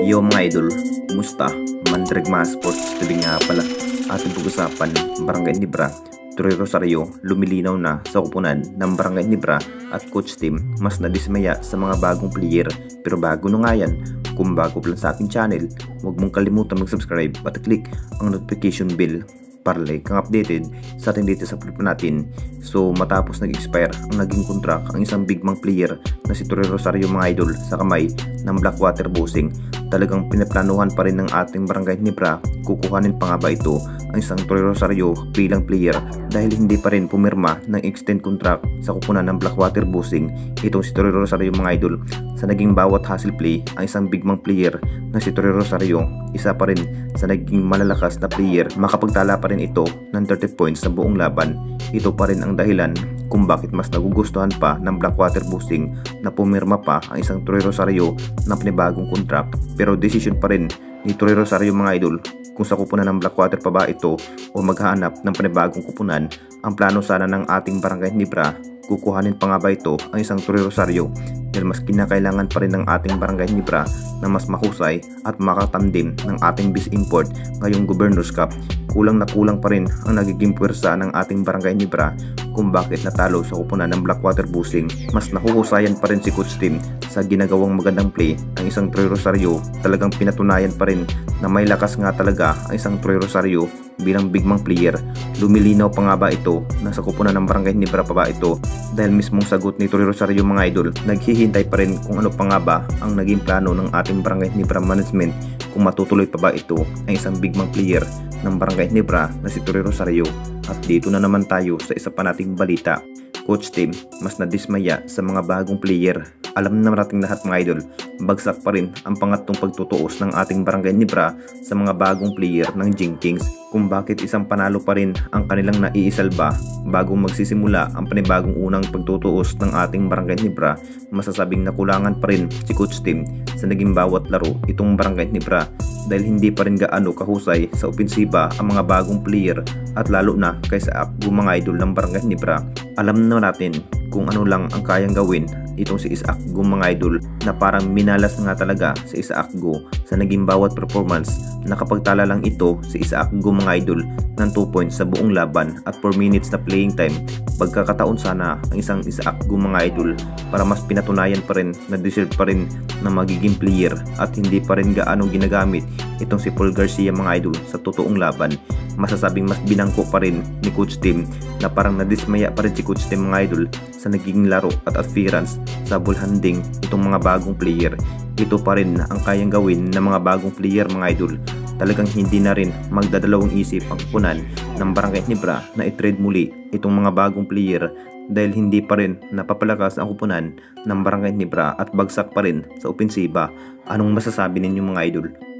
Yo mga idol, kumusta? Mandirigma Sports TV nga pala. Ating pag-usapan, Barangay Nibra. Troy Rosario lumilinaw na sa kupunan ng Barangay Nibra at coach team mas nadismaya sa mga bagong player. Pero bago na nga yan, kung bago pa lang sa ating channel, huwag mong kalimutan mag-subscribe at click ang notification bell para like kang updated sa ating dito sa clip natin. So matapos nag-expire ang naging contract ang isang bigmang player na si Troy Rosario mga idol sa kamay ng Blackwater Bossing, talagang pinaplanuhan pa rin ng ating Barangay Nibra kukuhanin pa nga ba ito ang isang Troy Rosario bilang player dahil hindi pa rin pumirma ng extend contract sa kupunan ng Blackwater Bossing itong si Troy Rosario mga idol. Sa naging bawat hustle play ang isang bigmang player na si Troy Rosario, isa pa rin sa naging malalakas na player, makapagtala pa rin ito ng 30 points sa buong laban. Ito pa rin ang dahilan kung bakit mas nagugustuhan pa ng Blackwater Bossing na pumirma pa ang isang Troy Rosario na panibagong contract. Pero decision pa rin ni Troy Rosario mga idol kung sa kupunan ng Blackwater pa ba ito o maghahanap ng panibagong kupunan. Ang plano sana ng ating Barangay Nibra, kukuhanin pa nga ba ito ang isang Troy Rosario dahil mas kinakailangan pa rin ng ating Barangay Nibra na mas mahusay at makatamdim ng ating bis import ngayong Governors Cup. Kulang na kulang pa rin ang nagiging puwersa ng ating Barangay Nibra kung bakit natalo sa kupunan ng Blackwater Bossing. Mas nahuhusayan pa rin si coach team sa ginagawang magandang play ang isang Troy Rosario. Talagang pinatunayan pa rin na may lakas nga talaga ang isang Troy Rosario bilang bigmang player. Lumilinaw pa nga ba ito na sa kupunan ng Barangay Nibra pa ba ito dahil mismong sagot ni Troy Rosario mga idol. Naghihintay pa rin kung ano pa nga ba ang naging plano ng ating Barangay Nibra management, kung matutuloy pa ba ito ang isang bigmang player ng Barangay Nibra na si Troy Rosario. At dito na naman tayo sa isa pa nating balita. Coach team mas nadismaya sa mga bagong player. Alam na nating lahat mga idol, bagsak pa rin ang pangatlong pagtutuos ng ating Barangay Nibra sa mga bagong player ng Jing Kings, kung bakit isang panalo pa rin ang kanilang naiisalba bago magsisimula ang panibagong unang pagtutuos ng ating Barangay Nibra. Masasabing nakulangan pa rin si coach team sa naging bawat laro itong Barangay Nibra dahil hindi pa rin gaano kahusay sa opensiba ang mga bagong player at lalo na kaysa Akgo mga idol ng Barangay Nibra. Alam na natin kung ano lang ang kayang gawin itong si Akgo mga idol na parang minalas nga talaga si Akgo sa naging bawat performance. Nakapagtala lang ito si Akgo mga idol ng 2 points sa buong laban at 4 minutes na playing time. Pagkakataon sana ang isang Akgo mga idol para mas pinatunayan pa rin na deserve pa rin na magiging player at hindi pa rin gaano ginagamit itong si Paul Garcia mga idol sa totoong laban. Masasabing mas binangko pa rin ni coach team na parang nadismaya pa rin si coach team mga idol sa naging laro at appearance sa ball handling itong mga bagong player. Ito pa rin ang kayang gawin ng mga bagong player mga idol. Talagang hindi na rin magdadalawang isip ang kupunan ng Barangay Nibra na i-trade muli itong mga bagong player dahil hindi pa rin napapalakas ang kupunan ng Barangay Nibra at bagsak pa rin sa opensiba. Anong masasabi ninyo mga idol?